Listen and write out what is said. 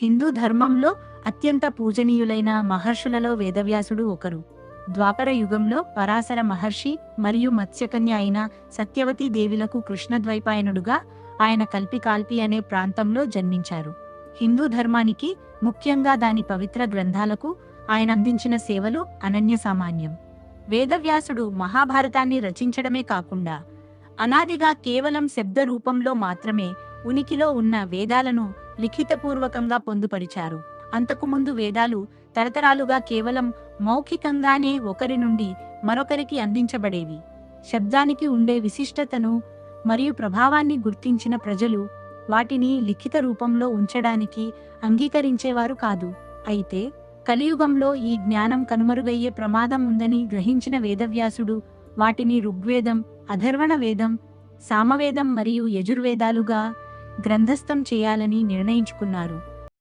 హిందూ ధర్మంలో అత్యంత పూజనీయులైన మహర్షులలో వేదవ్యాసుడు ఒకరు. ద్వాపర యుగంలో పరాశర మహర్షి మరియు మత్స్యకన్య అయిన సత్యవతీ దేవిలకు కృష్ణద్వైపాయనుడుగా ఆయన కల్పికాల్పి అనే ప్రాంతంలో జన్మించారు. హిందూ ధర్మానికి, ముఖ్యంగా దాని పవిత్ర గ్రంథాలకు ఆయన అందించిన సేవలు అనన్యసామాన్యం. వేదవ్యాసుడు మహాభారతాన్ని రచించడమే కాకుండా అనాదిగా కేవలం శబ్ద రూపంలో మాత్రమే ఉనికిలో ఉన్న వేదాలను లిఖితపూర్వకంగా పొందుపరిచారు. అంతకుముందు వేదాలు తరతరాలుగా కేవలం మౌఖికంగానే ఒకరి నుండి మరొకరికి అందించబడేవి. శబ్దానికి ఉండే విశిష్టతను మరియు ప్రభావాన్ని గుర్తించిన ప్రజలు వాటిని లిఖిత రూపంలో ఉంచడానికి అంగీకరించేవారు కాదు. అయితే కలియుగంలో ఈ జ్ఞానం కనుమరుగయ్యే ప్రమాదం ఉందని గ్రహించిన వేదవ్యాసుడు వాటిని ఋగ్వేదం, అథర్వణ వేదం, సామవేదం మరియు యజుర్వేదాలుగా గ్రంథస్థం చేయాలని నిర్ణయించుకున్నారు.